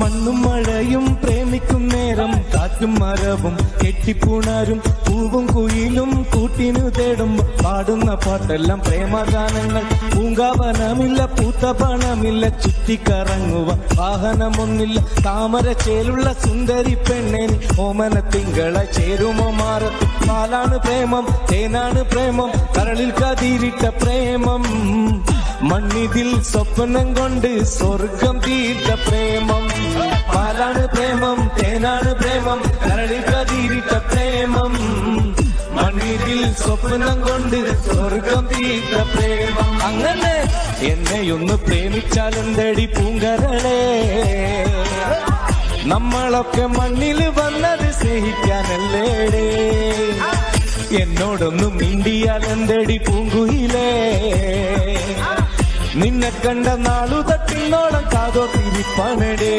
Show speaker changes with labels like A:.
A: മണ്ണും മഴയും പ്രേമിക്കും നേരം കാറ്റും മരവും കെട്ടിപ്പുണരും പൂവും കുയിലും കൂട്ടിനു തേടും പാടുന്ന പാട്ടെല്ലാം പ്രേമഗാനങ്ങൾ. പൂങ്കാവനമില്ല, പൂത്ത പണമില്ല, ചുറ്റിക്കറങ്ങുക വാഹനമൊന്നില്ല, താമരച്ചേലുള്ള സുന്ദരി പെണ്ണേനി ഓമന തിങ്കള ചേരുമോ മാറത്ത്. പാലാണ് പ്രേമം, തേനാണ് പ്രേമം, കരളിൽ കതിരിട്ട പ്രേമം, മണ്ണിതിൽ സ്വപ്നം കൊണ്ട് സ്വർഗം തീർത്ത പ്രേമം. പാലാണ് പ്രേമം, തേനാണ് പ്രേമം, കരളിൽ കതിരിട്ട പ്രേമം, മണ്ണിതിൽ സ്വപ്നം കൊണ്ട് സ്വർഗം തീർത്ത പ്രേമം. അങ്ങനെ എന്നെയൊന്ന് പ്രേമിച്ചാലെന്തടി പൂങ്കരളേ, നമ്മളൊക്കെ മണ്ണിൽ വന്നത് സ്നേഹിക്കാനല്ലേടേ. എന്നോടൊന്നും മിണ്ടിയാലെന്തടി പൂങ്കുയിലേ, നിന്നെ കണ്ട നാളു തട്ടിന്നോളം കാതോ തിരിപ്പാനടേ.